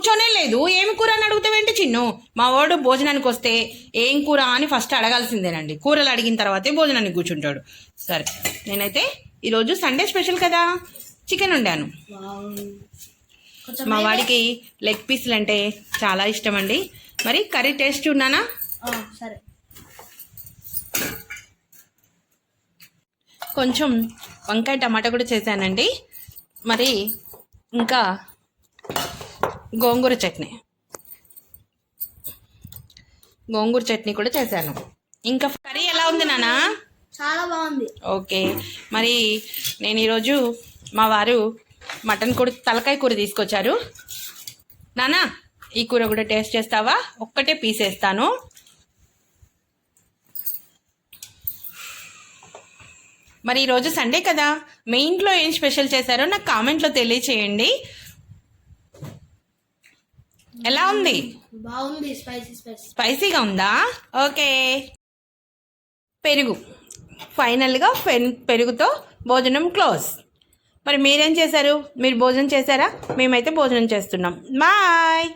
కూర్చోనే లేదు. ఏమి కూర అని అడుగుతావేంటి చిన్ను? మా వాడు భోజనానికి వస్తే ఏం కూర అని ఫస్ట్ అడగాల్సిందేనండి. కూరలు అడిగిన తర్వాతే భోజనానికి కూర్చుంటాడు. సరే, నేనైతే ఈరోజు సండే స్పెషల్ కదా, చికెన్ వండాను. మా వాడికి లెగ్ పీసులు అంటే చాలా ఇష్టం అండి. మరి కర్రీ టేస్ట్ ఉన్నానా? సరే. కొంచెం వంకాయ టమాటా కూడా చేశానండి. మరి ఇంకా గోంగూర చట్నీ కూడా చేశాను. ఇంకా కర్రీ ఎలా ఉంది నానా? చాలా బాగుంది. ఓకే, మరి నేను ఈరోజు మా వారు మటన్ కూడా తలకాయ కూర తీసుకొచ్చారు. నానా, ఈ కూర కూడా టేస్ట్ చేస్తావా? ఒక్కటే పీస్ వేస్తాను. మరి ఈరోజు సండే కదా, మీ ఇంట్లో ఏం స్పెషల్ చేశారో నాకు కామెంట్లో తెలియచేయండి. ఎలా ఉంది? బాగుంది. స్పైసీగా ఉందా? ఓకే. పెరుగు, ఫైనల్గా పెరుగుతో భోజనం క్లోజ్. మరి మీరేం చేశారు? మీరు భోజనం చేశారా? మేమైతే భోజనం చేస్తున్నాం. బాయ్.